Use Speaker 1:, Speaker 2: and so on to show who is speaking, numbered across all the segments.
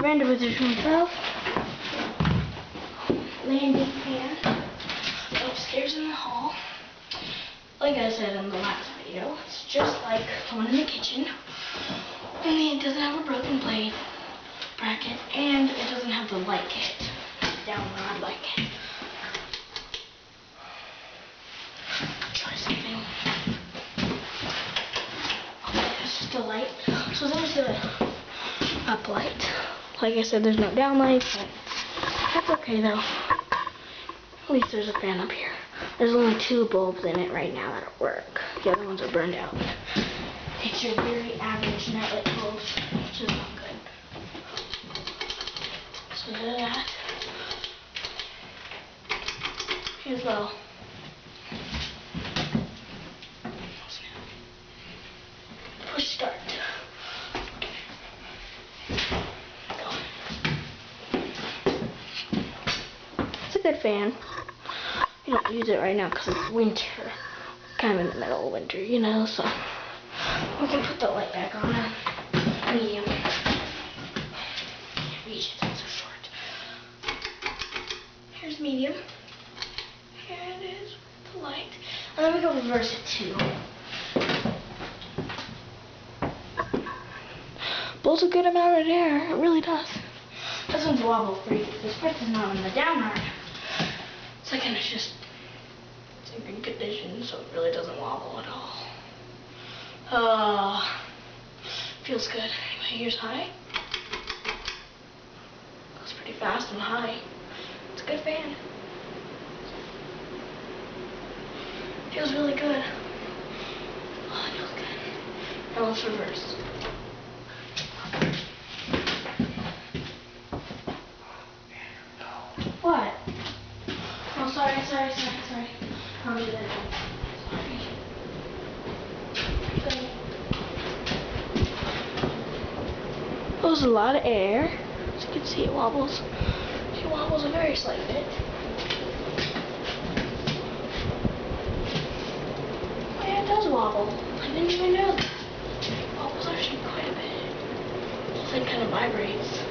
Speaker 1: random position myself. Landing pan. Upstairs in the hall. Like I said in the last video, it's just like the one in the kitchen. Only it doesn't have a broken blade bracket, and it doesn't have the light kit. Down rod light kit. Try something. Okay, that's just a light. So there's the up light. Like I said, there's no down light, but that's okay though. At least there's a fan up here. There's only 2 bulbs in it right now that'll work. The other ones are burned out. It's your very average nightlight bulbs, which is not good. So there's that. Here's the push start. It's a good fan. You don't use it right now because it's winter. Kind of in the middle of winter, you know, so we can put the light back on now. Medium. Can't reach it, it's so short. Here's medium. Here it is with the light. And then we go reverse it too. Blows a good amount of air, it really does. This one's wobble free. This part is not on the down rod. It's like it's just in good condition, so it really doesn't wobble at all. Feels good. Anyway, here's high. Goes pretty fast and high. It's a good fan. Feels really good. Oh, it feels good. Now let's reverse. What? Oh, sorry. I'll do that. Sorry. Blows a lot of air. As you can see, it wobbles. It wobbles a very slight bit. Oh yeah, it does wobble. I didn't even know that. It wobbles actually quite a bit. This thing kind of vibrates.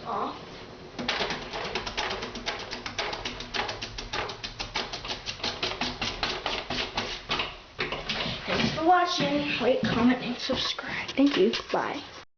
Speaker 1: Off. Thanks for watching. Rate, comment, and subscribe. Thank you. Bye.